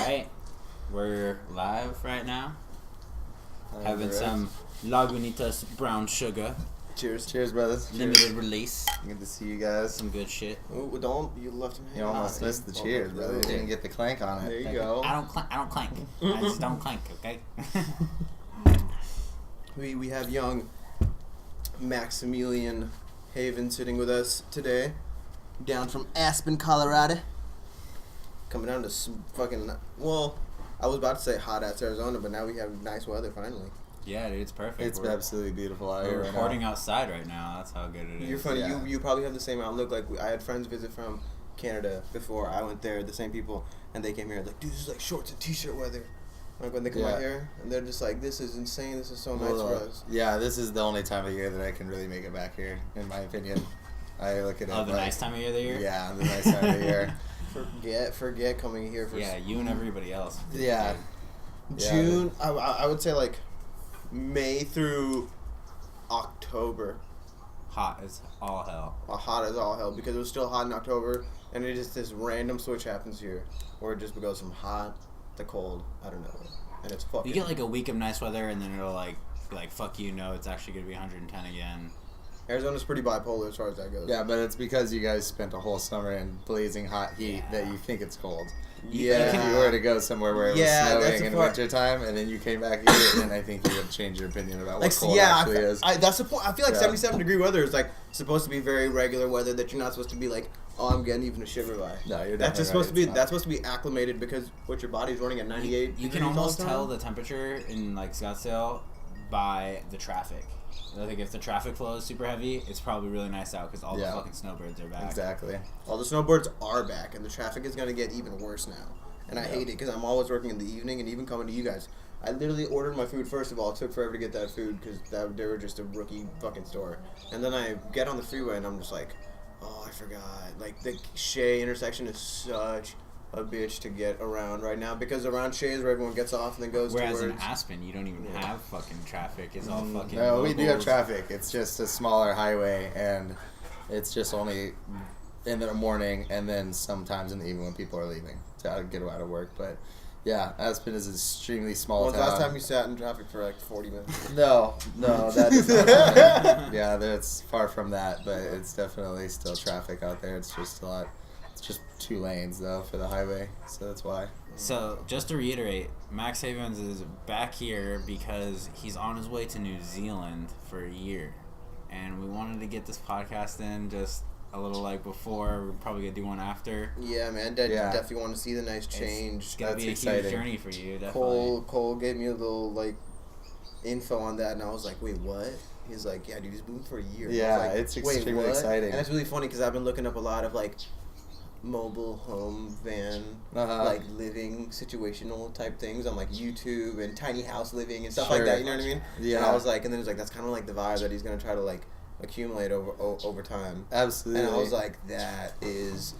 Alright, we're live right now. Having some Lagunitas brown sugar. Cheers. Cheers, brothers. Limited release. Good to see you guys. Some good shit. Ooh, you left him. You almost missed the cheers, brother. You didn't get the clank on it. There you go. I don't clank. I just don't clank, okay? We have young Maximilian Haven sitting with us today, down from Aspen, Colorado. Coming down to fucking, well, I was about to say hot-ass Arizona, but now we have nice weather finally. Yeah, dude, it's perfect. It's absolutely beautiful out here We're right recording now. outside right now. That's how good it is. You're funny. Yeah. You probably have the same outlook. Like, I had friends visit from Canada before I went there, the same people, and they came here like, dude, this is like shorts and t-shirt weather. Like when they come out here, and they're just like, this is insane. This is so nice for us. Yeah, this is the only time of year that I can really make it back here, in my opinion. I look at it. Oh, the nice time of year of the year? Yeah, the nice time of the year. Forget coming here for. Yeah, you and everybody else. Yeah. June, I would say like May through October. Hot as all hell. Hot as all hell, because it was still hot in October, and it just this random switch happens here, where it just goes from hot to cold out of nowhere, and it's fucking. You get like a week of nice weather, and then it'll like fuck you. No, it's actually gonna be 110 again. Arizona's pretty bipolar as far as that goes. Yeah, but it's because you guys spent a whole summer in blazing hot heat that you think it's cold. Yeah. If you were to go somewhere where it was snowing in wintertime, and then you came back here, then I think you would change your opinion about what cold actually is. That's the point. I feel like 77-degree weather is like supposed to be very regular weather that you're not supposed to be like, oh, I'm getting even a shiver by. No, you're That's just definitely supposed to be. right. That's supposed to be acclimated because your body's running at 98. You can almost tell the temperature in like Scottsdale by the traffic. I think if the traffic flow is super heavy, it's probably really nice out because all the fucking snowbirds are back. Exactly. All the snowbirds are back, and the traffic is going to get even worse now. And I hate it because I'm always working in the evening, and even coming to you guys. I literally ordered my food first of all. It took forever to get that food because they were just a rookie fucking store. And then I get on the freeway, and I'm just like, oh, I forgot. Like, the Shea intersection is such a bitch to get around right now because around Shea is where everyone gets off and then goes Whereas towards. in Aspen, you don't even have fucking traffic. It's all fucking. No, we do have locals. traffic. It's just a smaller highway, and it's just only in the morning and then sometimes in the evening when people are leaving to get out of work. But yeah, Aspen is an extremely small town. Last time you sat in traffic for like 40 minutes? No, that is not happen. Yeah, that's far from that, but it's definitely still traffic out there. It's just a lot. It's just 2 lanes though for the highway, so that's why. So, just to reiterate, Max Havens is back here because he's on his way to New Zealand for a year. And we wanted to get this podcast in just a little like before. We're probably going to do one after. Yeah, man. Definitely want to see the nice change. It's going to be a exciting. huge journey for you, definitely. Cole gave me a little, like, info on that, and I was like, wait, what? He's like, yeah, dude, he's moving for a year. Yeah, like, it's extremely exciting. And it's really funny because I've been looking up a lot of, like, mobile home van like living situational type things on like YouTube and tiny house living and stuff like that, you know what I mean? Yeah. And I was like, and then it's like that's kind of like the vibe that he's gonna try to like accumulate over time. Absolutely. And I was like, that is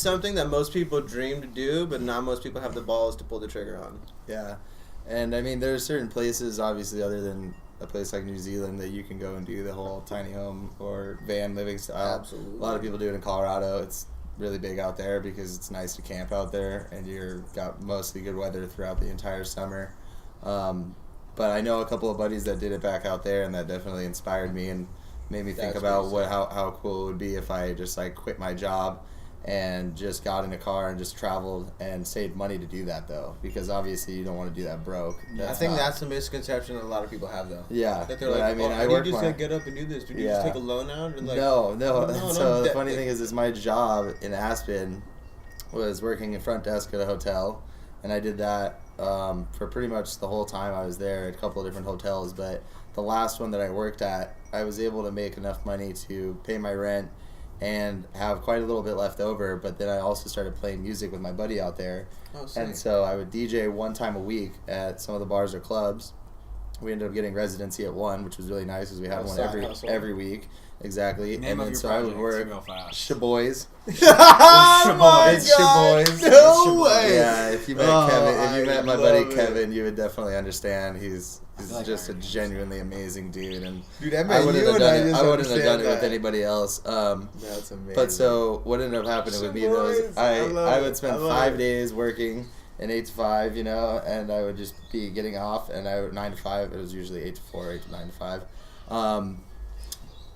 something that most people dream to do, but not most people have the balls to pull the trigger on. Yeah, and I mean there are certain places obviously other than a place like New Zealand that you can go and do the whole tiny home or van living style. Absolutely. A lot of people do it in Colorado. It's really big out there because it's nice to camp out there and you're got mostly good weather throughout the entire summer. But I know a couple of buddies that did it back out there, and that definitely inspired me and made me think about how cool it would be if I just like quit my job and just got in a car and just traveled and saved money to do that though, because obviously you don't want to do that broke. I think that's the misconception that a lot of people have though. Yeah, that they're like, I mean, I just like get up and do this. Did you just take a loan out? And like, no. So the funny thing is my job in Aspen was working in front desk at a hotel, and I did that for pretty much the whole time I was there at a couple of different hotels. But the last one that I worked at, I was able to make enough money to pay my rent and have quite a little bit left over, but then I also started playing music with my buddy out there. And so I would DJ one time a week at some of the bars or clubs. We ended up getting residency at one, which was really nice because we had one every week. Exactly. Name and then so I would work Shaboys. It's Shaboys. No way. Yeah, if you met Kevin, if you met my buddy Kevin, you would definitely understand. He's just a genuinely amazing dude, and dude, I wouldn't have done it with anybody else. That's amazing. But so what ended up happening with me though is I would spend 5 days working and 8 to 5, you know, and I would just be getting off, and 9 to 5. It was usually 8 to 4, 8 to 9 to 5.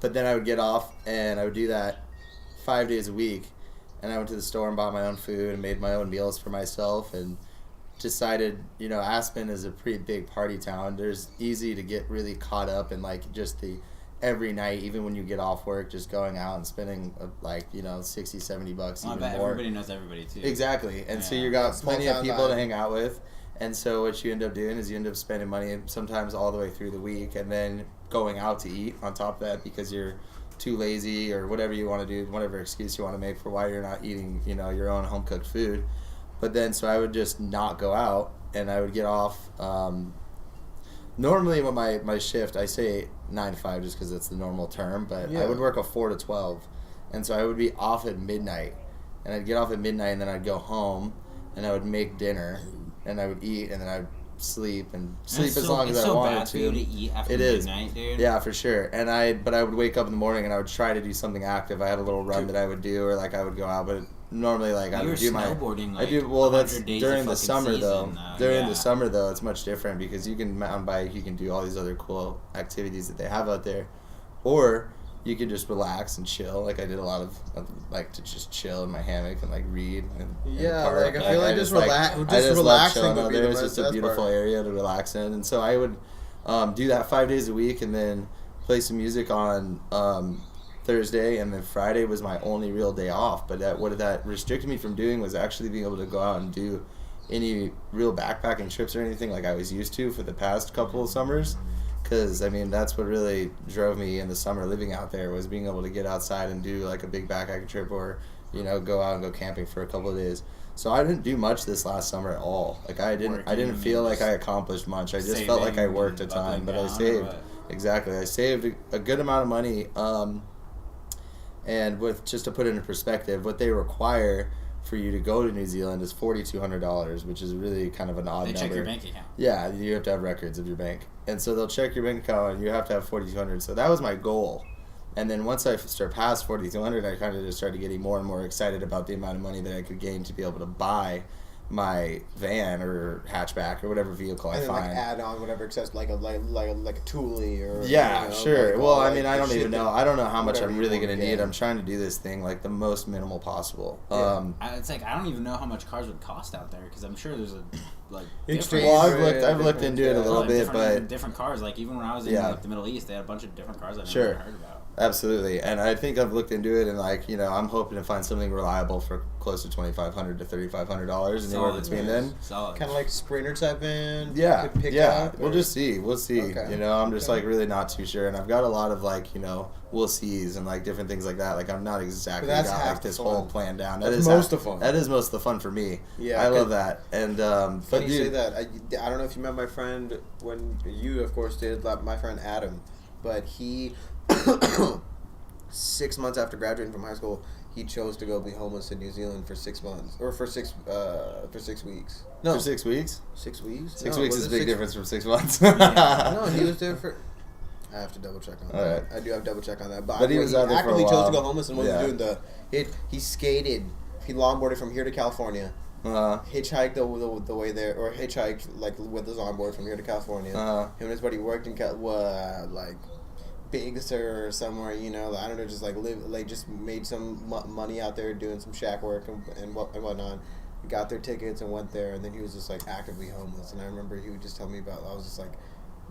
But then I would get off, and I would do that 5 days a week, and I went to the store and bought my own food and made my own meals for myself, and decided, you know, Aspen is a pretty big party town. There's easy to get really caught up in, like, just the every night, even when you get off work, just going out and spending, like, you know, $60, $70, well, even I bet more. Everybody knows everybody, too. Exactly. And so you got plenty of people to hang out with. And so what you end up doing is you end up spending money sometimes all the way through the week, and then going out to eat on top of that because you're too lazy or whatever you want to do, whatever excuse you want to make for why you're not eating, you know, your own home cooked food. But then so I would just not go out, and I would get off. Normally with my shift, I say 9 to 5 just because it's the normal term, but I would work a 4 to 12. And so I would be off at midnight, and I'd get off at midnight, and then I'd go home, and I would make dinner, and I would eat, and then I'd sleep as long as I wanted to. It's so bad for you to eat after midnight, dude. Yeah, for sure. But I would wake up in the morning, and I would try to do something active. I had a little run that I would do, or like I would go out, but normally like I would do snowboarding, I do well. That's during the summer season, though. During the summer though, it's much different because you can mountain bike, you can do all these other cool activities that they have out there, or you can just relax and chill. Like I did a lot of like to just chill in my hammock and like read. Like I feel like just relaxing out there. It's just a beautiful area to relax in, and so I would do that 5 days a week, and then play some music on Thursday, and then Friday was my only real day off. But what that restricted me from doing was actually being able to go out and do any real backpacking trips or anything like I was used to for the past couple of summers. Because, I mean, that's what really drove me in the summer living out there, was being able to get outside and do, like, a big backpacking trip, or, you know, go out and go camping for a couple of days. So I didn't do much this last summer at all. Like, I didn't feel like I accomplished much. I just felt like I worked a ton, but I saved. Exactly. I saved a good amount of money. And with, just to put it in perspective, what they require for you to go to New Zealand is $4,200, which is really kind of an odd number. They check your bank account. Yeah, you have to have records of your bank. And so they'll check your bank account, and you have to have $4,200. So that was my goal. And then once I surpassed $4,200, I kind of just started getting more and more excited about the amount of money that I could gain to be able to buy my van or hatchback or whatever vehicle I find. Like add on whatever access, like a Thule or yeah, you know, sure. like well, I mean, I don't even know. I don't know how much I'm really gonna need. Get. I'm trying to do this thing like the most minimal possible. Yeah. It's like I don't even know how much cars would cost out there because I'm sure there's a like. Well, I've looked into it a little bit, but different cars. Like even when I was in like the Middle East, they had a bunch of different cars I've never heard about. Absolutely, and I think I've looked into it, and like you know, I'm hoping to find something reliable for close to $2,500 to $3,500 anywhere between then. Kind of like Sprinter type van. Yeah, yeah. We'll just see. We'll see. Okay. You know, I'm just like really not too sure, and I've got a lot of like you know we'll sees and like different things like that. Like I'm not exactly got like this whole plan down. That's most of the fun. That is most of the fun for me. Yeah, I love that. And funny you say that. I don't know if you met my friend when you of course did. My friend Adam, but he. 6 months after graduating from high school, he chose to go be homeless in New Zealand for 6 months, or for 6 weeks. No, for 6 weeks. 6 weeks. 6 weeks is a big difference from 6 months. No, he was there for. I have to double check on that. Right. I do have to double check on that. But he was out there for a while. chose to go homeless and wasn't doing he skated. He longboarded from here to California. Hitchhiked the way there, or hitchhiked like with his longboard from here to California. Him and his buddy worked in like Big Sur or somewhere, you know. I don't know, just like just made some money out there doing some shack work and whatnot. Got their tickets and went there, and then he was just like actively homeless. And I remember he would just tell me about. I was just like,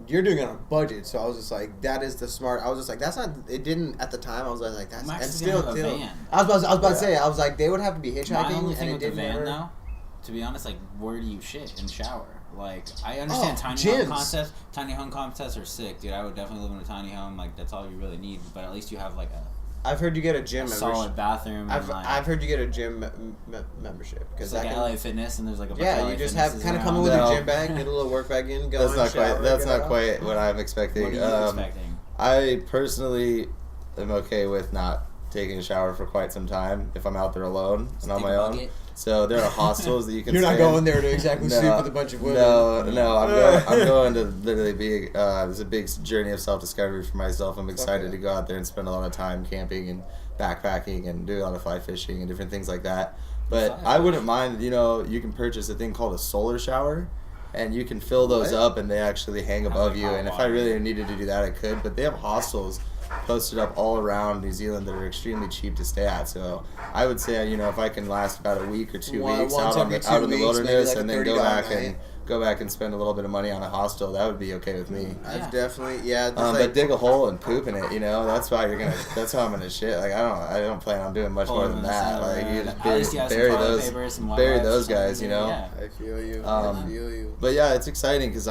"You're doing it on a budget," so I was just like, "That is the smart." I was just like, "That's not." It didn't at the time. I was like, "That's." Max and still, a van. I was about to say. I was like, they would have to be hitchhiking. My only thing and with the van, though, to be honest, like, where do you shit and shower? Like, I understand tiny home contests are sick, dude. I would definitely live in a tiny home. Like, that's all you really need. But at least you have like a. I've heard you get a gym. Solid bathroom. I've heard you get a gym membership because like LA Fitness and there's like a bunch of LA you just Fitnesses have kind of come in with your gym bag, get a little work bag in. Go That's not quite what I'm expecting. What are you expecting? I personally am okay with not taking a shower for quite some time if I'm out there alone and on my own. So there are hostels that you can. You're stay not going there to exactly sleep with a bunch of women. No. I'm going to literally be. It's a big journey of self-discovery for myself. I'm excited to go out there and spend a lot of time camping and backpacking and do a lot of fly fishing and different things like that. But I wouldn't mind, you know, you can purchase a thing called a solar shower, and you can fill those up, and they actually hang above you. And if I really needed to do that, I could. But they have hostels posted up all around New Zealand that are extremely cheap to stay at. So I would say, you know, if I can last about a week or 2 weeks out in the wilderness, and then go back and spend a little bit of money on a hostel, that would be okay with me. I've definitely, but dig a hole and poop in it, you know, that's how I'm gonna shit. Like I don't plan on doing much more than that. Like you just bury those guys, you know. I feel you. But yeah, it's exciting because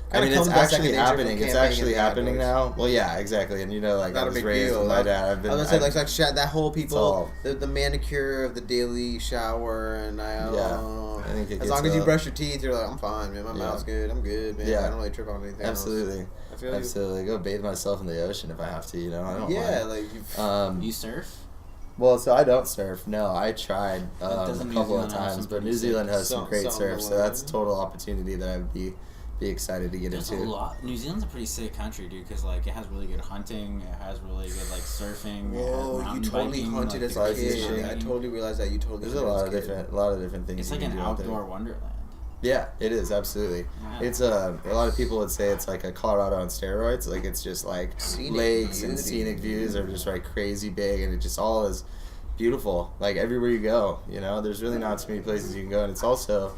I mean, it's actually happening. It's actually happening now. Well, yeah, exactly. And you know, like, I was raised with my dad. I was gonna say, that whole people, the manicure of the daily shower, and I think as long as you brush your teeth, you're like, I'm fine, man. My mouth's good. I'm good, man. Yeah. I don't really trip on anything. Absolutely. Absolutely. Go bathe myself in the ocean if I have to. You know, I don't mind. You surf? Well, so I don't surf. No, I tried a couple of times, but New Zealand has some great surf, so that's a total opportunity that I would be excited to get into. New Zealand's a pretty sick country, dude, because like it has really good hunting, it has really good like surfing. Whoa, you totally hunted as a kid. I totally realized that you totally. There's a lot of different things. It's like an outdoor wonderland. Yeah, it is, absolutely. Yeah. It's a lot of people would say it's like a Colorado on steroids. Like it's just like lakes and scenic views are just like crazy big, and it just all is beautiful. Like everywhere you go, you know, there's really not too many places you can go, and it's also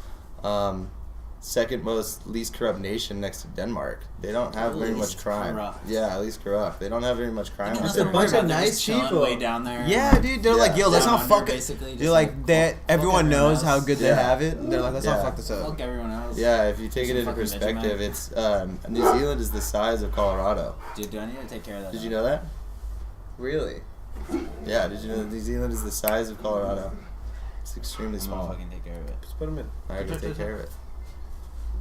second most least corrupt nation next to Denmark. They don't have very much crime. Yeah, least corrupt. They don't have very much crime. It's a bunch of nice people way down there. Yeah, dude. They're like, yo, let's not fuck it. They're like that. Everyone knows how good they have it. And they're like, let's not fuck this up. Fuck everyone else. Yeah, if you take it into perspective, it's New Zealand is the size of Colorado. Dude, do I need to take care of that? Did you know that? Really? Yeah. Did you know that New Zealand is the size of Colorado? It's extremely small. Fucking take care of it. Just put them in. I have to take care of it.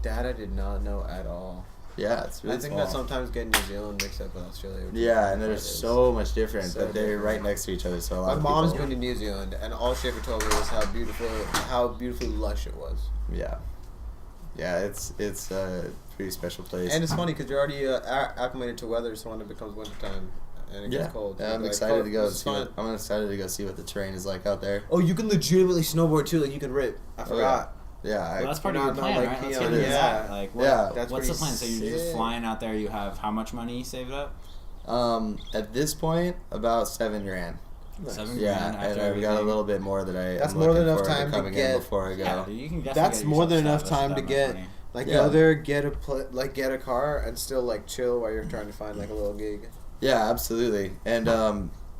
That I did not know at all. Yeah, it's really small. I think that sometimes get New Zealand mixed up with Australia. Yeah, and they're so much different, but they're right next to each other. So my mom's been to New Zealand, and all she ever told me was how beautifully lush it was. Yeah, it's a pretty special place. And it's funny because you're already acclimated to weather, so when it becomes wintertime and it gets cold. Yeah, I'm excited to go see. I'm excited to go see what the terrain is like out there. Oh, you can legitimately snowboard too. Like you can rip. I forgot. Yeah, that's part of your plan, right? Let's get into that. Like, what's the plan? So you're just flying out there. You have how much money saved up? At this point, about $7,000. $7,000. Yeah, and I've got a little bit more that I. That's more than enough time to get before I go. Yeah, you can that's more than enough time to get. Like go there, get a car, and still like chill while you're trying to find like a little gig. Yeah, absolutely. And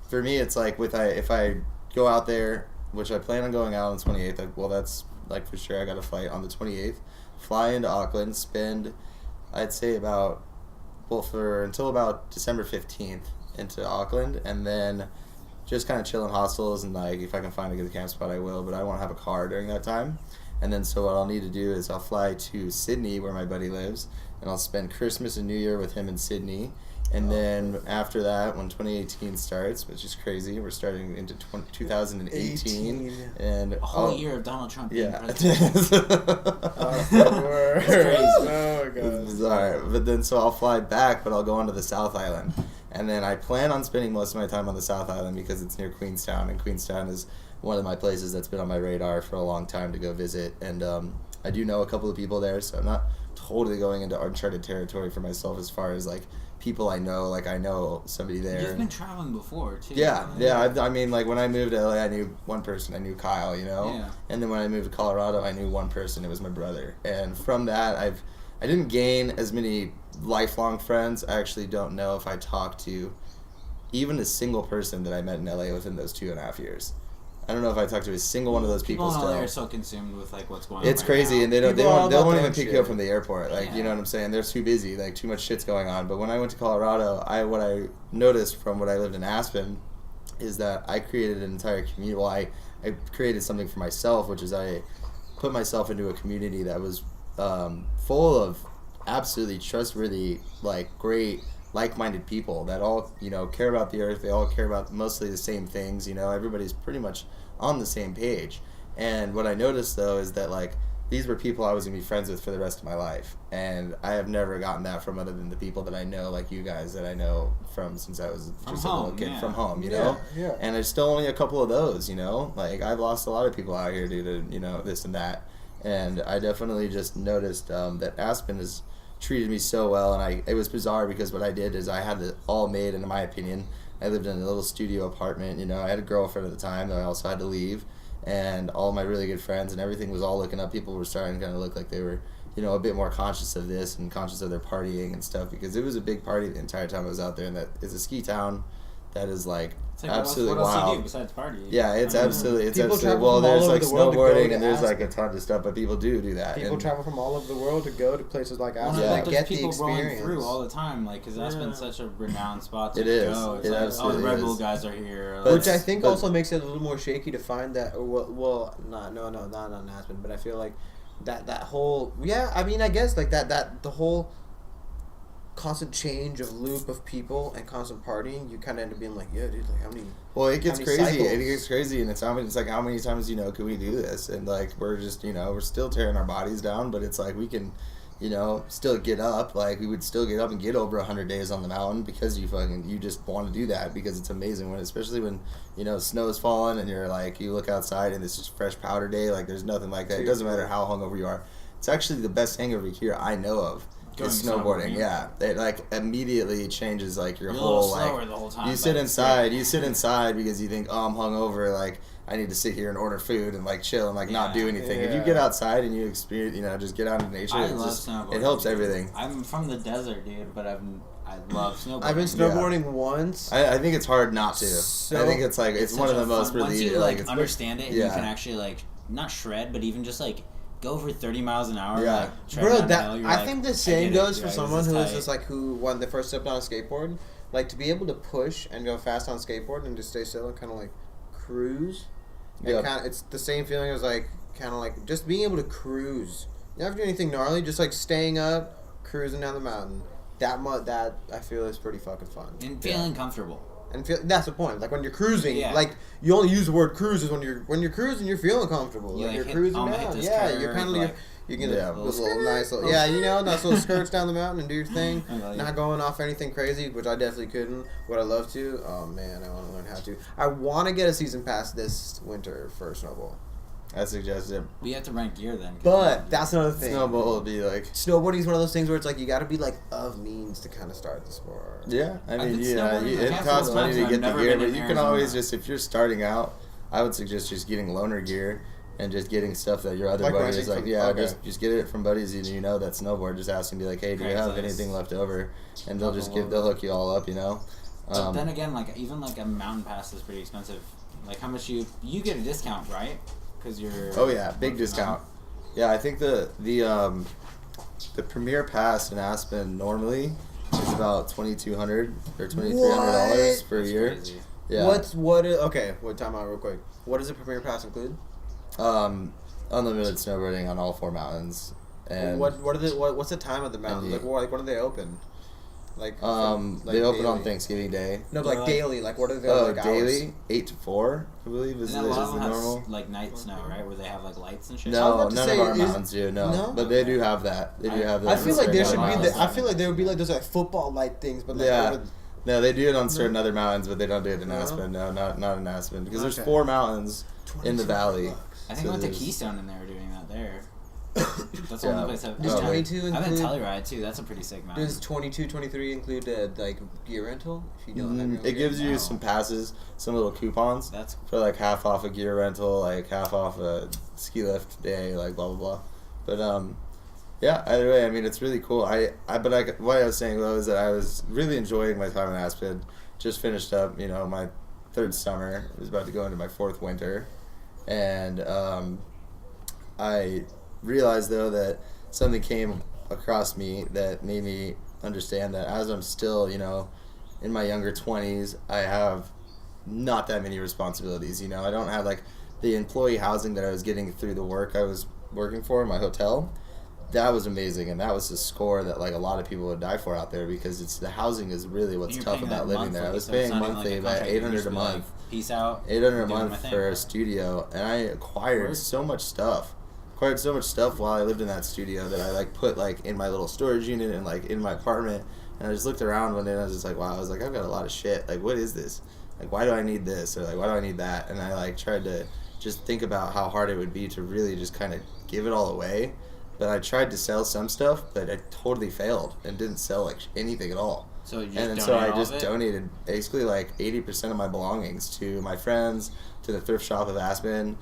for me, it's like if I go out there, which I plan on going out on the 28th. That's like for sure. I got a flight on the 28th. Fly into Auckland. Spend, I'd say until about December 15th into Auckland, and then just kind of chill in hostels, and like if I can find a good camp spot, I will. But I won't have a car during that time. And then so what I'll need to do is I'll fly to Sydney where my buddy lives, and I'll spend Christmas and New Year with him in Sydney. And then after that, when 2018 starts, which is crazy, we're starting into 2018, and a whole year of Donald Trump being president. That's crazy. Oh god, it's bizarre. But then so I'll fly back, but I'll go onto the South Island, and then I plan on spending most of my time on the South Island because it's near Queenstown, and Queenstown is one of my places that's been on my radar for a long time to go visit, and I do know a couple of people there, so I'm not totally going into uncharted territory for myself as far as like people I know. Like I know somebody there. You've been traveling before too. Yeah. I mean, like when I moved to LA, I knew one person. I knew Kyle, you know. Yeah. And then when I moved to Colorado, I knew one person. It was my brother. And from that, I didn't gain as many lifelong friends. I actually don't know if I talked to even a single person that I met in LA within those 2.5 years. I don't know if I talked to a single one of those people still. People in LA are so consumed with like what's going on. It's crazy, and they won't even pick you up from the airport. Like you know what I'm saying? They're too busy. Like too much shit's going on. But when I went to Colorado, what I noticed from when I lived in Aspen is that I created an entire community. Well, I created something for myself, which is I put myself into a community that was full of absolutely trustworthy, like great, like-minded people that all care about the earth. They all care about mostly the same things. Everybody's pretty much on the same page. And what I noticed though is that like these were people I was going to be friends with for the rest of my life. And I have never gotten that from other than the people that I know, like you guys, that I know from since I was just a little kid from home, you know? Yeah. And there's still only a couple of those, you know? Like, I've lost a lot of people out here due to, you know, this and that. And I definitely just noticed that Aspen has treated me so well. And it was bizarre because what I did is I had it all made, in my opinion. I lived in a little studio apartment, you know? I had a girlfriend at the time that I also had to leave. And all my really good friends and everything was all looking up. People were starting to kind of look like they were, you know, a bit more conscious of this and conscious of their partying and stuff, because it was a big party the entire time I was out there. And that is a ski town that is like absolutely what else wild. do you do besides party? Yeah, it's absolutely People well. travel from There's all like over the world to go snowboarding to and there's like Aspen. a ton of stuff, but people do that. People and travel from all over the world to go to places like Aspen Like, to there's get the people rolling experience. through all the time, like, because Aspen's such a renowned spot to It is. go. It's It like, absolutely the Red Bull is. guys are here. But Which I think but- also makes it a little more shaky to find that. Not on Aspen, but I feel like that whole I mean, I guess like that the whole constant change of loop of people and constant partying, you kind of end up being like, yeah, dude, like how many? Well, it gets how many crazy. cycles? It gets crazy, and it's like how many times, you know, can we do this? And like we're just, you know, we're still tearing our bodies down, but it's like we can, you know, still get up. Like we would still get up and get over 100 days on the mountain because you just want to do that because it's amazing especially when, you know, snow's falling and you're like, you look outside and it's just fresh powder day. Like there's nothing like that. It doesn't matter how hungover you are. It's actually the best hangover here I know of. Is snowboarding, yeah. It like immediately changes like your You're whole a little slower like. the whole time, You sit but inside. You sit inside because you think, oh, I'm hungover. Like I need to sit here and order food and like chill and like not do anything. If you get outside and you experience, you know, just get out in nature. I love snowboarding. It helps everything. I'm from the desert, dude, but I love snowboarding. I've been snowboarding once. I think it's hard not to. I think it's like it's one of the most Once really you like like understand it, you can actually like not shred, but even just like go over 30 miles an hour. Yeah. Like, tread Bro, down the hill, I like, think the I same get it. goes You're for like, someone this who is tight. just like who when they first stepped on a skateboard, like to be able to push and go fast on skateboard and just stay still and kind of like cruise. Yeah. It's the same feeling as like kind of like just being able to cruise. You don't have to do anything gnarly, just like staying up, cruising down the mountain. That I feel is pretty fucking fun. And feeling comfortable. And that's the point. Like when you're cruising, Yeah. like you only use the word cruise is when you're cruising, you're feeling comfortable. You, Like like, you're hit- cruising I'ma down. hit this Yeah, curve, you're kind of like, you can Yeah. do little nice little you know, nice little skirts down the mountain and do your thing. Like- Not going off anything crazy, which I definitely couldn't. Would I love to? Oh man, I want to learn how to. I want to get a season pass this winter for snowball. I suggest it. We have to rent gear then. 'cause But that's another thing. Snowball would be like. Snowboarding is one of those things where it's like you got to be like of means to kind of start the sport. Yeah, I I've mean, been yeah, snowboarding a it handful costs of money times to and get I've the never gear, been but in you can Arizona. always just, if you're starting out, I would suggest just getting loaner gear and just getting stuff that your other Like buddy renting is like, from- yeah, okay. just get it from buddies you know that snowboard. Just ask them, be like, hey, do you have Craigslist. anything left over? And they'll Drop a they'll hook you all up, you know. But then again, like even like a mountain pass is pretty expensive. Like how much you get a discount, right? Because you're. Oh yeah, big discount. Yeah, I think the premier pass in Aspen normally is about $2,200 or $2,300 per That's year. crazy. Yeah. Okay, time out real quick. What does the premier pass include? Unlimited snowboarding on all 4 mountains. And What's the time of the mountain? And Like when do they open? Like they open on daily? Thanksgiving Day. No, but like daily. Like what are the Oh, like daily, hours? 8 to 4, I believe is And a lot of the them normal. have like night snow, right? Where they have like lights and shit. I was No, about to none say, of our is- mountains do. No, No? but they do have that. They do have that. I feel like there should be miles. I feel like there would be like those like football light things, but like Yeah. over- No, they do it on certain other mountains, but they don't do it in No? Aspen. No, not in Aspen because there's Okay. 4 mountains in the valley. I think So I went to there's- Keystone and they were doing that there. That's the Yeah. only place I've. Does Oh. 22 I've been include? Telluride too. That's a pretty sick mountain. Does 22, 23 include like gear rental? If you don't have your own It gear? gives you No. some passes, some little coupons That's for like half off a gear rental, like half off a ski lift day, like blah blah blah. But yeah. Either way, I mean, it's really cool. What I was saying though is that I was really enjoying my time in Aspen. Just finished up, you know, my 3rd summer. I was about to go into my 4th winter, and I realized though that something came across me that made me understand that as I'm still, you know, in my younger 20s, I have not that many responsibilities. You know, I don't have like the employee housing that I was getting through the work I was working for in my hotel. That was amazing, and that was a score that like a lot of people would die for out there because it's the housing is really what's You're tough paying about that living there. I monthly, was so it's paying not even monthly like a about contract. You $800 just a be month. like, peace out. $800 a doing my month thing. for a studio, and I acquired Word. so much stuff acquired so much stuff while I lived in that studio that I like put like in my little storage unit and like in my apartment. And I just looked around one day and I was just like, wow, I was like, I've got a lot of shit. Like, what is this? Like, why do I need this? Or like, why do I need that? And I like tried to just think about how hard it would be to really just kind of give it all away. But I tried to sell some stuff, but I totally failed and didn't sell like anything at all. So you And so I just donated basically like 80% of my belongings to my friends, to the thrift shop of Aspen.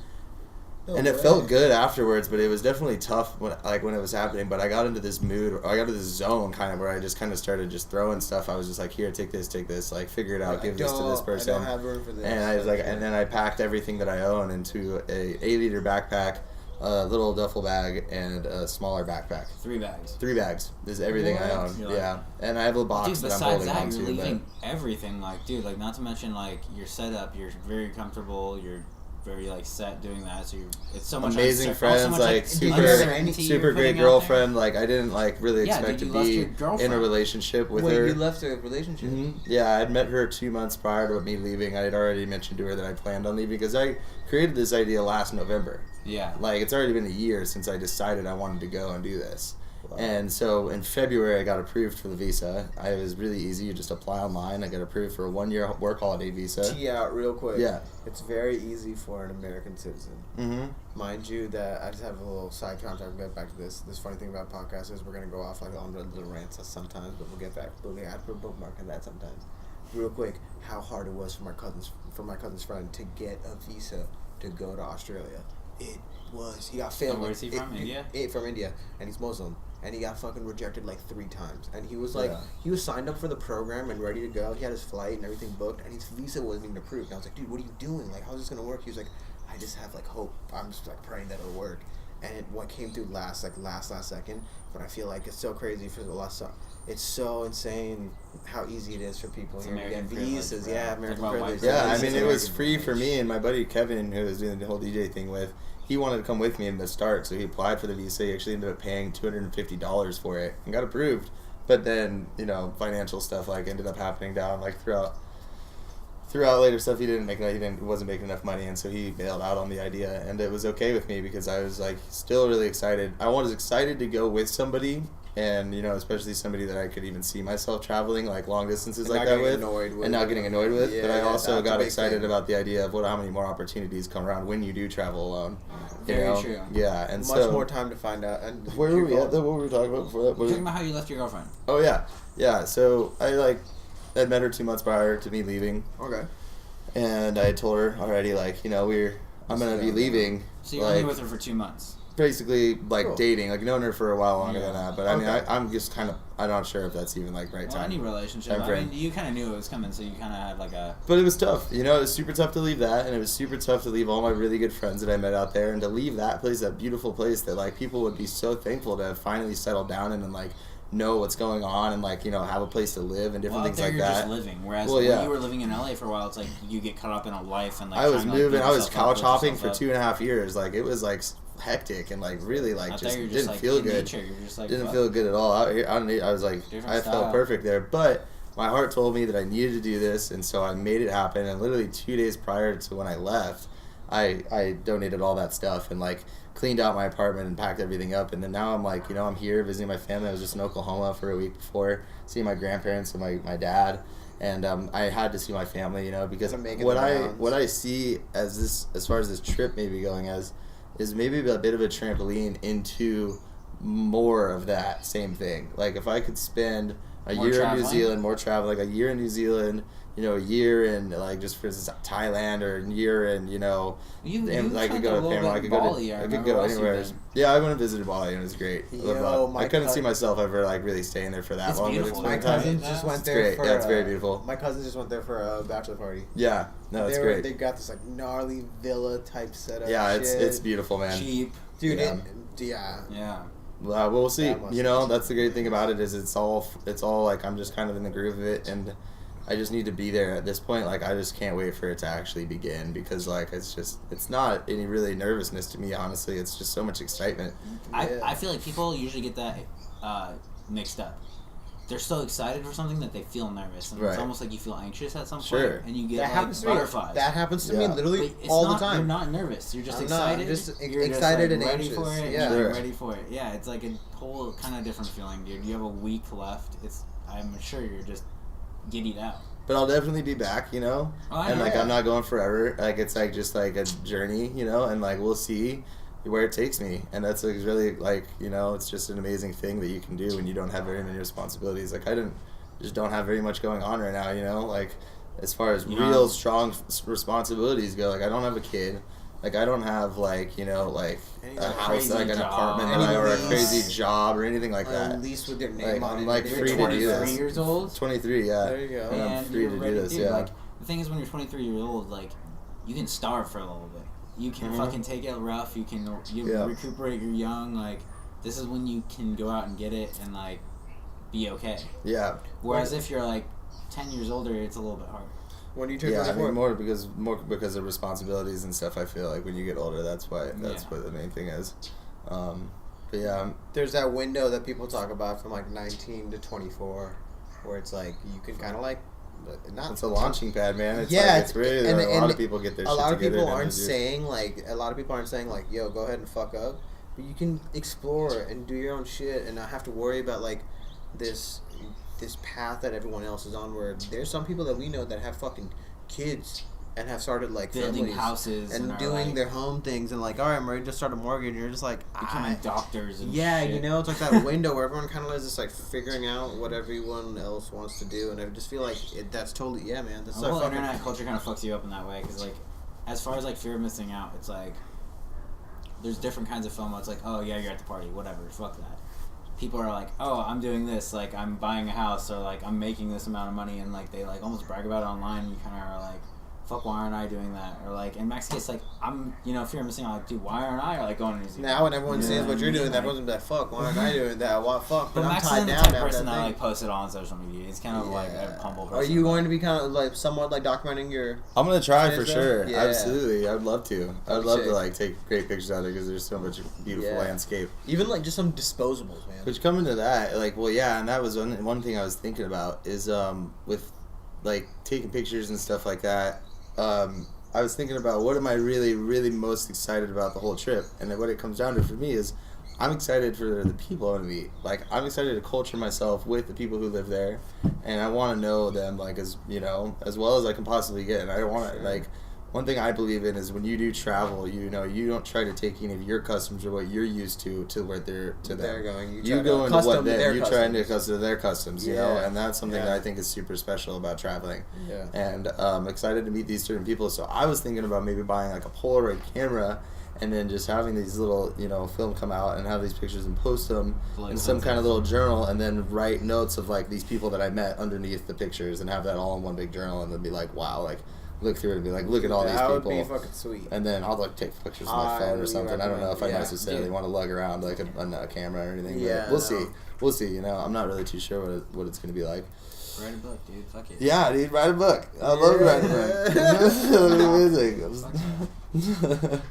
And it felt good afterwards, but it was definitely tough when it was happening. But I got into this mood, or I got into this zone kind of where I just kind of started just throwing stuff. I was just like, here, take this, like figure it out, give this to this person. I don't have room for this. And I was like, and then I packed everything that I own into a 8-liter backpack, a little duffel bag, and a smaller backpack. 3 bags. 3 bags is everything I own. You're yeah, and I have a box that I'm holding on to. You're leaving everything, like, dude, like, not to mention, like, your setup, you're very comfortable, you're very like set doing that, so it's so much amazing friends, so much, like super great girlfriend. Like I didn't like really expect to be in a relationship with her. You left a relationship? Mm-hmm. Yeah, I'd met her 2 months prior to me leaving. I had already mentioned to her that I planned on leaving because I created this idea last November. Yeah, like it's already been a year since I decided I wanted to go and do this. Wow. And so in February I got approved for the visa. It was really easy. You just apply online. I got approved for a 1-year work holiday visa. Tee out real quick. Yeah. It's very easy for an American citizen. Mm-hmm. Mind you that I just have a little side contract. We'll get back to this. This funny thing about podcasts is we're going to go off like on little rants sometimes, but we'll get back. But we have to put a bookmark on that sometimes. Real quick, how hard it was for my cousin's friend to get a visa to go to Australia. It was. He got failed. Where's he from? India? From India, and he's Muslim. And he got fucking rejected like 3 times. And he was like, he was signed up for the program and ready to go. He had his flight and everything booked, and his visa wasn't even approved. And I was like, dude, what are you doing? Like, how's this gonna work? He was like, I just have like hope. I'm just like praying that it'll work. And what came through last second. But I feel like it's so crazy for the last. It's so insane how easy it is for people here to get visas. Yeah, American privilege. Yeah, I mean, it was free for me and my buddy Kevin, who was doing the whole DJ thing with. He wanted to come with me in the start, so he applied for the visa. He actually ended up paying $250 for it and got approved. But then, financial stuff like ended up happening down like throughout later stuff. He wasn't making enough money, and so he bailed out on the idea. And it was okay with me because I was like still really excited. I was excited to go with somebody. And, especially somebody that I could even see myself traveling, like, long distances like that with. And not getting annoyed with. Yeah, but I also got excited about the idea of how many more opportunities come around when you do travel alone. Very true. Yeah, and much more time to find out. And where were we at? What were we talking about before that? Talking about how you left your girlfriend. Oh, yeah. Yeah, so I met her 2 months prior to me leaving. Okay. And I told her already, I'm going to be leaving. So you were only with her for 2 months? Basically, dating, known her for a while longer than that. But I mean, I'm just kind of, I'm not sure if that's even right time. Well, any relationship. I mean, you kind of knew it was coming, so you kind of had a. But it was tough. It was super tough to leave that, and it was super tough to leave all my really good friends that I met out there, and to leave that place, that beautiful place that people would be so thankful to have finally settled down in and know what's going on and have a place to live and different things like you're that. Just living. Whereas when you were living in LA for a while, it's you get caught up in a life and I was moving. I was couch hopping for 2.5 years. It was hectic and really just didn't feel good. Didn't feel good at all. I was I felt perfect there, but my heart told me that I needed to do this, and so I made it happen. And literally 2 days prior to when I left, I donated all that stuff and cleaned out my apartment and packed everything up. And then now I'm I'm here visiting my family. I was just in Oklahoma for a week before, seeing my grandparents and my dad. And I had to see my family, because what I see as far as this trip maybe going as is maybe a bit of a trampoline into more of that same thing. If I could spend a year in New Zealand, more travel, a year in New Zealand, a year in just for instance Thailand, or a year in I could go to Panama, I could go anywhere. Yeah, I went and visited Bali and it was great. I couldn't see myself ever really staying there for that long. Beautiful. My cousins just went there. Great. It's very beautiful. My cousins just went there for a bachelor party. Yeah, no, it's great. They got this gnarly villa type setup. Yeah, it's beautiful, man. Cheap, dude. Yeah. Well, we'll see. That's the great thing about it is it's all I'm just kind of in the groove of it, and I just need to be there at this point. I just can't wait for it to actually begin because it's not any really nervousness to me, honestly. It's just so much excitement. I feel like people usually get that mixed up. they're so excited for something that they feel nervous, and it's almost like you feel anxious at some point, and you get that happens butterflies. That happens to me literally all the time. You're not nervous. You're just excited. You're excited and ready anxious. for it. Yeah, you're ready for it. Yeah, it's like a whole kind of different feeling, dude. You have a week left. I'm sure you're just giddied out. But I'll definitely be back, you know? And, like, I'm not going forever. Like, it's, like, just, like, a journey, you know? And, like, we'll see where it takes me. And that's, like, really, like, you know, it's just an amazing thing that you can do when you don't have very many responsibilities. Like, I just don't have very much going on right now, you know? Like, as far as real strong responsibilities go, like, I don't have a kid. Like, I don't have, like, you know, like, a house, like, an apartment, or a crazy job or anything like that. At least with your name on it. I'm, like, free to do this. 23 years old? 23, yeah. There you go. And I'm free to do this, dude, yeah. Like, the thing is, when you're 23 years old, like, you can starve for a little bit. You can fucking take it rough. You can recuperate. You're young. Like, this is when you can go out and get it and, like, be okay. Yeah. Whereas if you're, like, 10 years older, it's a little bit harder. When you turn 24? I mean, more more because of responsibilities and stuff. I feel like when you get older, that's what the main thing is. But yeah, there's that window that people talk about from like 19 to 24, where it's like you can kind of like it's a launching pad, man. It's it's really a lot of people get their shit together. A lot of people aren't saying like, yo, go ahead and fuck up, but you can explore and do your own shit and not have to worry about like this path that everyone else is on, where there's some people that we know that have fucking kids and have started like building houses and doing their home things and like, all right, I'm ready to start a mortgage, and you're just like becoming doctors and shit. You know, it's like that window where everyone kind of is just like figuring out what everyone else wants to do, and I just feel like that's totally man. That's the whole internet culture kind of fucks you up in that way, because like as far as like fear of missing out, it's like there's different kinds of FOMO. It's like, oh yeah, you're at the party, whatever, fuck that. People are like, oh, I'm doing this, like, I'm buying a house, or, like, I'm making this amount of money, and, like, they, like, almost brag about it online, and you kind of are like, fuck, why aren't I doing that? Or, like, in Max's case, like, I'm, you know, fear of missing out, like, dude, why aren't I, like, going to New Zealand? Now when everyone sees what you're doing, everyone's like, fuck, why aren't I doing that? What, fuck, but I'm tied down now. Max isn't the type of person that, like, posts it on social media. He's kind of, like, a humble person. Are you going to be kind of, like, somewhat, like, documenting your... I'm going to try for sure. Yeah. Absolutely. I'd love to. I'd love to, like, take great pictures out of it, because there's so much beautiful landscape. Even, like, just some disposables, man. Which coming to that, like, well, yeah, and that was one thing I was thinking about is with, like, taking pictures and stuff like that, I was thinking about what am I really, really most excited about the whole trip, and then what it comes down to for me is I'm excited for the people I'm going to meet. Like, I'm excited to culture myself with the people who live there, and I want to know them, like, as, you know, as well as I can possibly get, and I want to, like, one thing I believe in is when you do travel, you know, you don't try to take any of your customs or what you're used to where they're going. You go into what you're trying to custom to their customs, you know, and that's something that I think is super special about traveling. Yeah. And I'm excited to meet these certain people. So I was thinking about maybe buying like a Polaroid camera and then just having these little, you know, film come out and have these pictures and post them in some kind of little journal, and then write notes of like these people that I met underneath the pictures and have that all in one big journal, and then be like, wow, like, look through it and be like, look at all these people. That would be fucking sweet. And then I'll like take pictures with my phone or something. I don't know if I necessarily want to lug around like a camera or anything. But we'll see. We'll see. You know, I'm not really too sure what it's gonna be like. Write a book, dude. Fuck it. Yeah, dude. Write a book. I love writing a book. Amazing.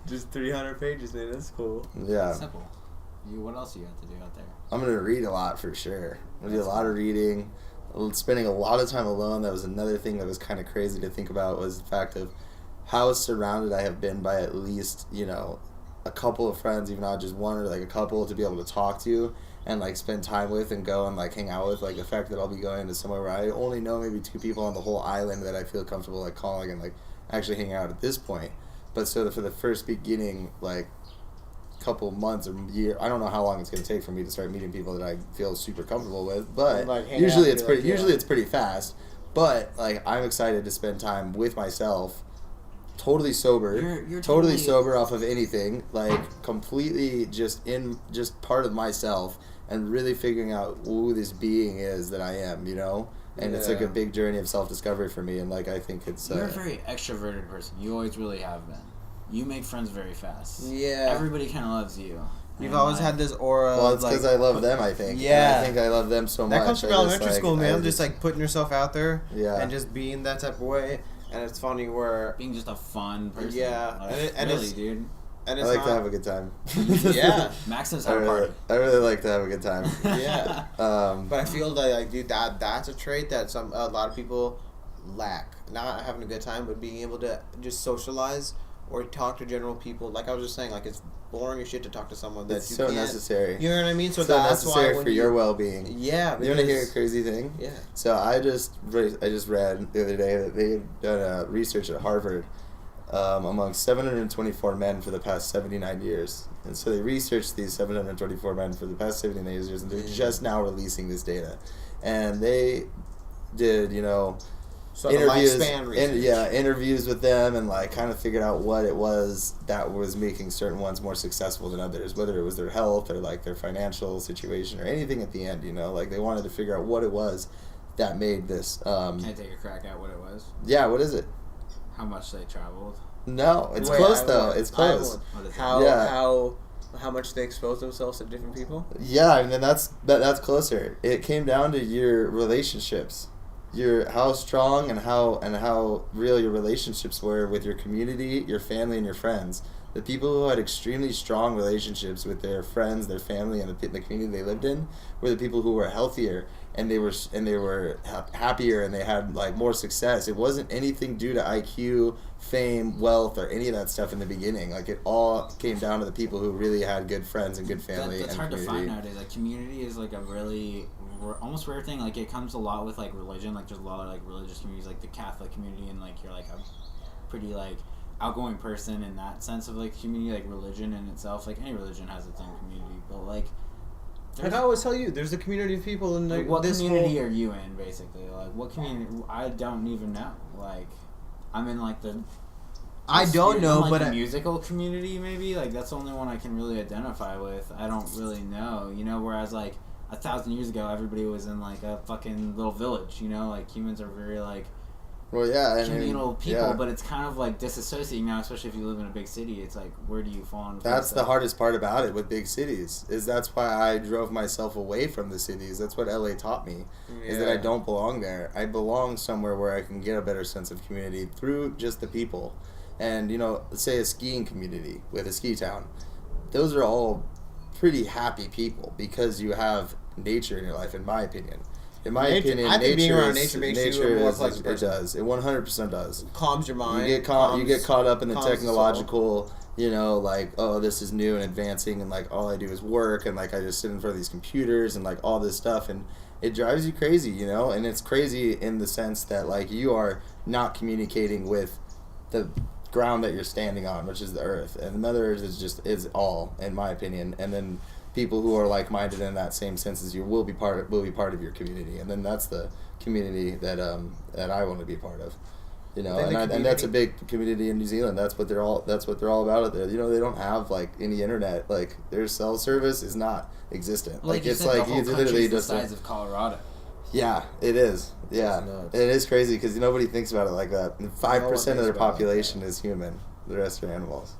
Just 300 pages, man. That's cool. Yeah. Simple. What else you got to do out there? I'm gonna read a lot for sure. I'm gonna do a lot of reading. Spending a lot of time alone. That was another thing that was kind of crazy to think about, was the fact of how surrounded I have been by at least, you know, a couple of friends, even not just one, or like a couple to be able to talk to and like spend time with and go and like hang out with. Like the fact that I'll be going to somewhere where I only know maybe 2 people on the whole island that I feel comfortable like calling and like actually hanging out at this point. But so for the first beginning, like, couple months or year, I don't know how long it's going to take for me to start meeting people that I feel super comfortable with, but like usually it's pretty fast. But like, I'm excited to spend time with myself, totally sober, you're totally sober off of anything, like completely just part of myself, and really figuring out who this being is that I am, you know. And it's like a big journey of self-discovery for me, and like I think it's you're a very extroverted person. You always really have been. You make friends very fast. Yeah. Everybody kind of loves you. You've always had this aura. Well, it's because I love them, I think. Yeah. And I think I love them so much. That comes from elementary school, man. Just like putting yourself out there. Yeah. And just being that type of way. And it's funny where... being just a fun person. Yeah. Like, and really, dude. And I it's like to not- have a good time. Yeah. Max knows I how to really, party. I really like to have a good time. Yeah. Um, But I feel like, dude, that's a trait that a lot of people lack. Not having a good time, but being able to just socialize or talk to general people. Like I was just saying, like it's boring as shit to talk to someone that it's you so can't. necessary. You know what I mean? So So that's necessary why when for your well-being. Yeah. You want to hear a because- crazy thing? Yeah. So I just read the other day that they've done research at Harvard among 724 men for the past 79 years. And so they researched these 724 men for the past 79 years, and they're just now releasing this data. And they did, So interviews, the lifespan research. interviews with them, and like kind of figured out what it was that was making certain ones more successful than others, whether it was their health or like their financial situation or anything at the end. Like they wanted to figure out what it was that made this. Can I take a crack at what it was? Yeah, what is it? How much they traveled? No, it's Wait, close I though. would- It's close. I would. What is it? How much they expose themselves to different people? Yeah, and then that's closer. It came down to your relationships, how strong and how real your relationships were with your community, your family, and your friends. The people who had extremely strong relationships with their friends, their family, and the community they lived in were the people who were healthier and they were happier and they had like more success. It wasn't anything due to IQ, fame, wealth, or any of that stuff in the beginning. Like it all came down to the people who really had good friends and good family. That's and hard community. to find nowadays. Like community is like a really almost rare thing. Like it comes a lot with like religion. Like there's a lot of like religious communities, like the Catholic community, and like you're like a pretty like outgoing person in that sense of like community. Like religion in itself, like any religion has its own community, but like. Like I always tell you, there's a community of people in Like, what this community whole... are you in, basically? Like, what community? I don't even know. Like, I'm in, like, I don't know, like, but the musical community, maybe? Like, that's the only one I can really identify with. I don't really know,? Whereas, like, 1,000 years ago, everybody was in, like, a fucking little village, Like, humans are very, like, Well, yeah, communal people, yeah. but it's kind of, like, disassociating now, especially if you live in a big city. It's like, where do you fall in? That's the hardest part about it with big cities. That's why I drove myself away from the cities. That's what LA taught me. Is that I don't belong there. I belong somewhere where I can get a better sense of community through just the people. And say a skiing community with a ski town. Those are all pretty happy people because you have nature in your life, in my opinion. In my opinion, I think being nature around nature makes you a more pleasant it person. does. It 100% does. Calms your mind. You get caught up in the calms the technological, like, oh, this is new and advancing, and like all I do is work, and like I just sit in front of these computers and like all this stuff, and it drives you crazy, and it's crazy in the sense that like you are not communicating with the ground that you're standing on, which is the earth, and Mother Earth is all, in my opinion, and then people who are like-minded in that same sense as you will be part of your community, and then that's the community that I want to be part of, and that's a big community in New Zealand. That's what they're all about out there. They don't have like any internet. Like their cell service is not existent. Like it's you said, like the whole you literally country's the just size of Colorado. Yeah, it is. Yeah, nuts. it is crazy because nobody thinks about it like that. 5% of their thinks about it population like is human. The rest are animals.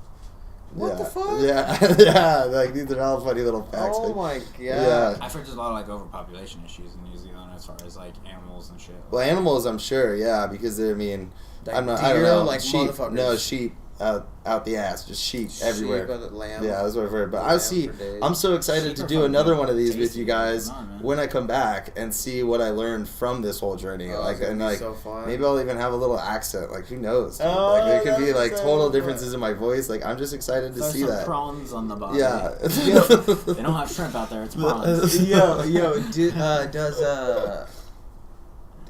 What the fuck? Yeah, yeah. Like these are all funny little facts. Oh Like, my god. Yeah. I've heard there's a lot of like overpopulation issues in New Zealand as far as like animals and shit. Well, animals, I'm sure. Yeah, because I don't deer, know. like sheep. motherfuckers. No, sheep out the ass. Just sheep everywhere. Sheep, lamb. Yeah, that's what I've heard. But Lamb I for days. I'm so excited Sheep to are do fucking another one of these with tasty. you guys Come on, man. when I come back and see what I learned from this whole journey. Oh, like it's gonna and be like so fun. maybe I'll even have a little accent. Like who knows? Dude? Oh, Like there could be that'd like be so total fun. differences in my voice. Like I'm just excited to There's see some that. prawns on the bottom. Yeah. They don't have shrimp out there. It's prawns. yo,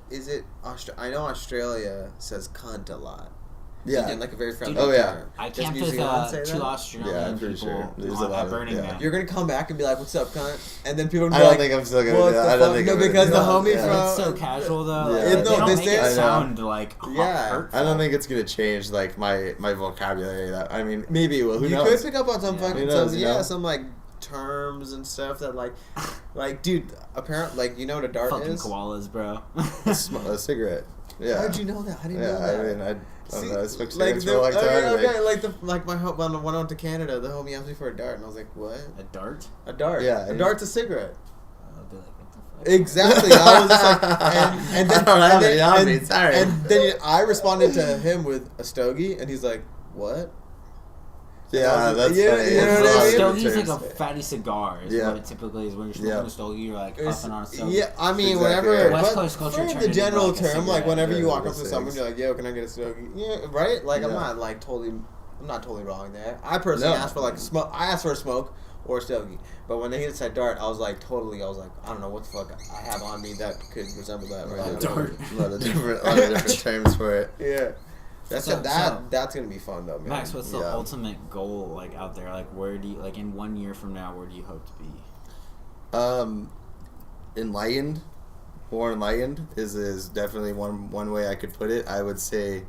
is it I know Australia says cunt a lot. Yeah. In like a very friendly Dude, oh, yeah. term. I Does camped New with Zealand say two that? Australian Yeah, I'm pretty people sure. There's a on, lot at of- Burning yeah. Man. You're gonna come back and be like, "What's up, cunt?" And then people are I gonna be don't like, think I'm still gonna "What do that. the I don't fuck?" think No, I'm gonna because do the that. homie Yeah. It's so from casual though. Yeah. Like, No, they don't they make say- it I know. sound like Yeah. hurtful. I don't think it's gonna change like my vocabulary. That I mean, maybe it will. Who you knows? could pick up on some Yeah. fucking Who knows, some, you know? some like terms and stuff that like dude, apparently like what a dart Fucking is. koalas, bro. A cigarette. Yeah. How'd you know that? I didn't know Yeah, that. I mean, I don't know. I smoked like cigarettes for a long time. like my when I went out to Canada, the homie asked me for a dart, and I was like, "What? A dart? A dart? Yeah, a dart's a cigarette." I'll be like, what the fuck? Exactly. I was just like, and then I don't have and any then, on and, me, sorry. and then I responded to him with a stogie, and he's like, "What?" Yeah, that's yeah, funny. you know what I mean? Stogie's like a fatty cigar is Yeah. what it typically is. When you're smoking a stogie, you're like puffing on a stogie. Yeah, I mean, Exactly whenever, right. West but Coast culture for turned the into, general like, a term, like cigarette. whenever you Yeah, walk the up to someone, cigs. you're like, "Yo, can I get a stogie?" Yeah, right. Like I'm Yeah. not like totally, I'm not totally wrong there. I personally No. asked for like a smoke. I asked for a smoke or a stogie, but when they said dart, I was like, I don't know what the fuck I have on me that could resemble that. Right? Right. Dart. A lot of different terms for it. Yeah. That's So- that's gonna be fun though, man. Max, what's the Yeah. ultimate goal like out there? Like, where do you like in 1 year from now? Where do you hope to be? Enlightened, more enlightened is definitely one way I could put it. I would say,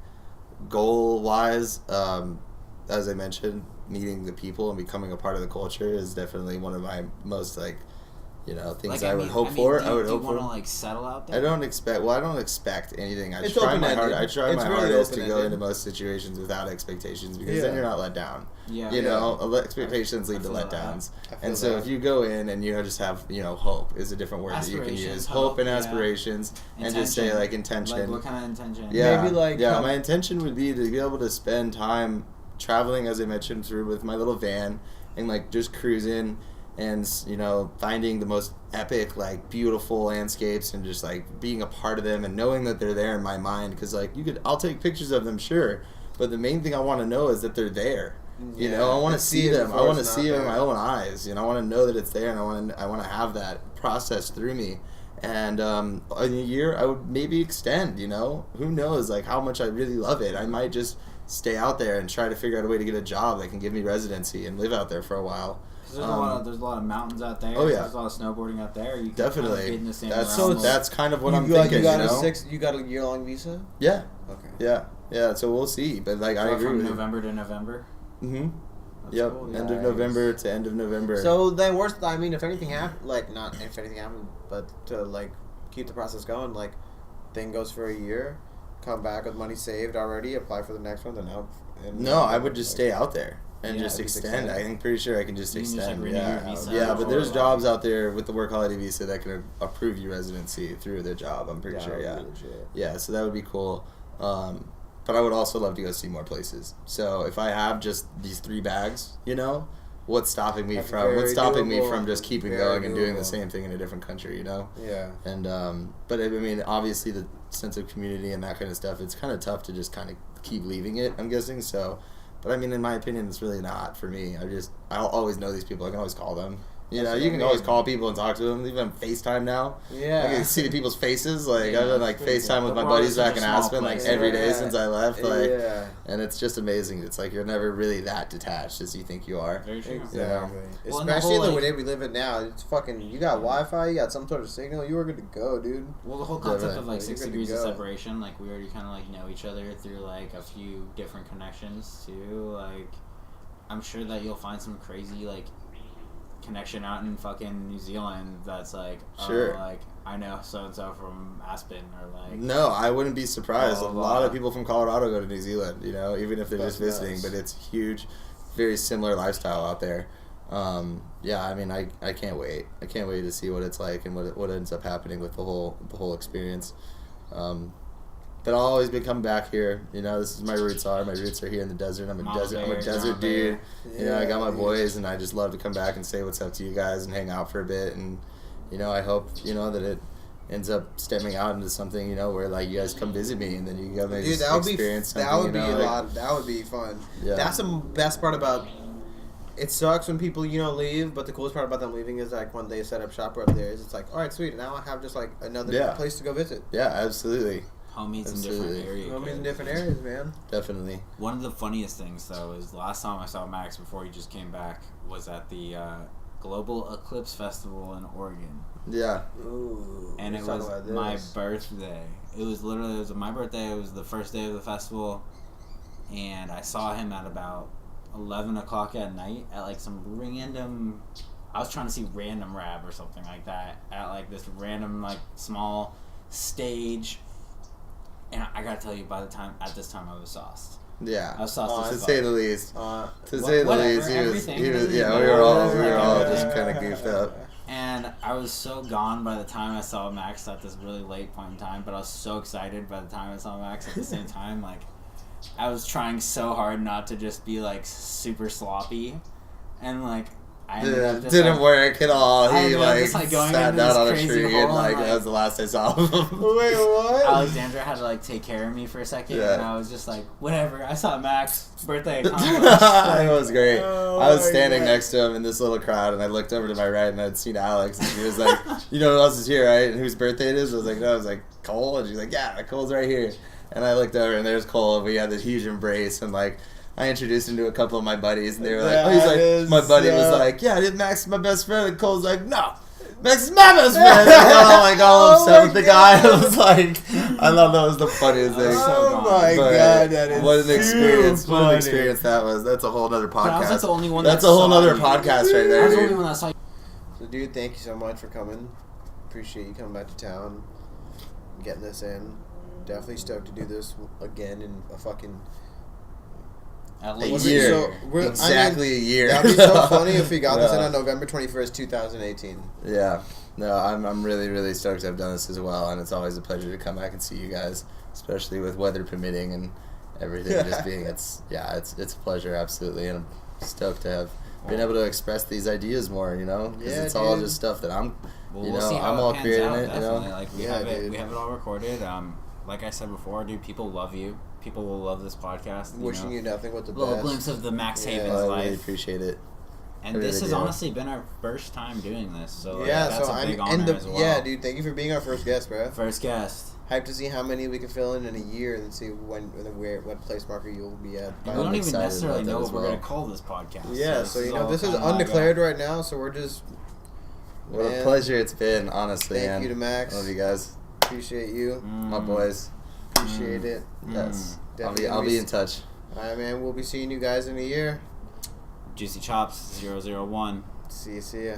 goal wise, as I mentioned, meeting the people and becoming a part of the culture is definitely one of my most things Like, I would hope for. I would do hope you want for. to like settle out there? I don't expect anything. I It's try my open-ended. hard. I try It's my really hardest to go open-ended. into most situations without expectations because Yeah. then you're not let down. Yeah. You know, expectations lead to feel that. letdowns. I feel And so that. if you go in and just have hope is a different word that you can Aspirations, use. hope, Hope and yeah. aspirations, and just say Intention. like intention. Like, what kind of intention? Yeah, Maybe, like, yeah. how- My intention would be to be able to spend time traveling, as I mentioned, through with my little van and like just cruising and finding the most epic, like beautiful landscapes and just like being a part of them and knowing that they're there in my mind. Because like I'll take pictures of them, sure, but the main thing I want to know is that they're there. You know, I want to And see it them. I before want to it's see not them in there. my own eyes. I want to know that it's there, and I want to have that process through me. And in a year, I would maybe extend. Who knows? Like how much I really love it. I might just stay out there and try to figure out a way to get a job that can give me residency and live out there for a while. 'Cause there's a lot of mountains out there. Oh, yeah. There's a lot of snowboarding out there. You can Definitely. kind of get in the same That's realm of- that's kind of what I'm you got, thinking. You got You got a year-long visa. Yeah, Okay. yeah. So we'll see. But like I Go agree from with you. November to November. Mm-hmm. That's Yep. cool. End of Nice. November to end of November. So the worst, I mean, if anything happened, like not if anything happened, but to like keep the process going, like thing goes for a year, come back with money saved already, apply for the next one, then help. No, I would just stay out there and Yeah, just just extend. extend. I'm pretty sure I can just You can just, extend. like, renew your Yeah, visa yeah. But before, there's like- jobs out there with the work holiday visa that can approve you residency through the job. I'm pretty sure. Yeah, yeah. So that would be cool. But I would also love to go see more places. So if I have just these 3 bags, what's stopping me That's from very doable. from just keeping Very going and doing the doable. same thing in a different country? Yeah. And but I mean, obviously the sense of community and that kind of stuff, it's kind of tough to just kind of keep leaving it, I'm guessing. So, but I mean, in my opinion, it's really not for me. I'll always know these people. I can always call them. You That's know, what you I can mean. always call people and talk to them. Even on FaceTime now. Yeah. I can see the people's faces. Like Yeah, I've been like it's crazy. FaceTime with The my world buddies is such back a in small Aspen like place. every day Yeah. since I left. Like, Yeah. and it's just amazing. It's like you're never really that detached as you think you are. Very true. Exactly. Yeah. Well, and the Especially whole, the like- way we live it now. It's fucking. You got Wi-Fi. You got some sort of signal. You are good to go, dude. Well, the whole concept Definitely. of like You're 6 good to degrees of go. separation, like we already kind of like know each other through like a few different connections too. Like, I'm sure that you'll find some crazy like connection out in fucking New Zealand that's like, Sure. like I know so and so from Aspen or like. No, I wouldn't be surprised. Blah, A blah, lot blah. of people from Colorado go to New Zealand, even if they're That's just visiting, nuts. but it's huge, very similar lifestyle out there. Yeah, I mean, I can't wait. I can't wait to see what it's like and what ends up happening with the whole experience. But I'll always be coming back here. This is my roots are. My roots are here in the desert. I'm a Mama desert bear, dude. Bear. I got my Yeah, boys, and I just love to come back and say what's up to you guys and hang out for a bit. And I hope that it ends up stemming out into something where like you guys come visit me and then you guys Dude, that would be experience something. that would be like, a lot. That would be fun. Yeah. That's the best part about. It sucks when people leave, but the coolest part about them leaving is like when they set up shop up there. Is it's like, all right, sweet. Now I have just like another Yeah. place to go visit. Yeah, absolutely, Homies in Absolutely. different areas. Homies in different areas, man. definitely. One of the funniest things though is the last time I saw Max before he just came back was at the Global Eclipse Festival in Oregon. Yeah, Ooh. And it let's talk was about my this. birthday. It was my birthday. It was the first day of the festival, and I saw him at about 11 o'clock at night at like some random. I was trying to see random rap or something like that at like this random like small stage, and I gotta tell you, at this time I was sauced. yeah. I was sauced To as say fuck. the least. Uh, To say the whatever, least, he was. everything, He was. everything, Yeah, whatever, we were all whatever. just kind of goofed up. And I was so gone by the time I saw Max at this really late point in time, but I was so excited by the time I saw Max at the same time. Like, I was trying so hard not to just be like super sloppy, and like I ended up just, didn't like, work at all. I He ended up like just, like, going sat into down this on a crazy tree hole and like and, that was the last I saw of him. Wait, what? Alexandra had to like take care of me for a second, Yeah. and I was just like, whatever. I saw Max birthday accomplished. It was great. Oh I was my standing God. next to him in this little crowd, and I looked over to my right, and I'd seen Alex, and she was like, "You know who else is here, right? And whose birthday it is?" I was like, "No." I was like, "Cole," and she's like, "Yeah, Cole's right here." And I looked over, and there's Cole, and we had this huge embrace, and like. I introduced him to a couple of my buddies, and they were like, That "Oh, he's like." is My buddy was so- like, "Yeah, Max is my best friend," and Cole's like, "No, Max is my best friend." I got like all Oh upset my with the guy. God. I was like, I thought that was the funniest thing. So Oh gone. my But god, that is what an experience! too What an funny. experience that was. That's a whole other But I was podcast. like the only one. That's that a whole saw other you. podcast right I there, was the only dude. one that saw you. So, dude, thank you so much for coming. Appreciate you coming back to town, getting this in. Definitely stoked to do this again in a fucking At A least year. So, Exactly a year. That'd be so funny if we got this in Yeah. on November 21st, 2018. Yeah. No, I'm really, really stoked I've done this as well, and it's always a pleasure to come back and see you guys, especially with weather permitting and everything just being, it's a pleasure, absolutely, and I'm stoked to have been able to express these ideas more, you know, because Yeah, it's all dude. just stuff that I'm, Well, you we'll know, see how I'm it all pans creating out, it, you know. definitely. Like we Yeah, have it, dude. we have it all recorded. Like I said before, dude, people love you. People will love this podcast. Wishing you nothing but the a little best. glimpse of the Max Yeah. Havens I life. really appreciate it. And I this really has do. honestly been our first time doing this, so like, Yeah, that's so a big I'm honor as well. yeah, dude. Thank you for being our first guest, bro. First guest. Hyped to see how many we can fill in a year, and see what place marker you'll be at. And we I'm don't even excited necessarily about that know as what we're well. gonna call this podcast. Yeah, so you know all this is kinda like undeclared right now, so we're just. What a Man, pleasure it's been, honestly, Thank man. you to Max. Love you guys, Appreciate you. my boys. Appreciate it. Yes, Definitely I'll be in touch. All right, man. We'll be seeing you guys in a year. Jewcy Chops 001. See ya.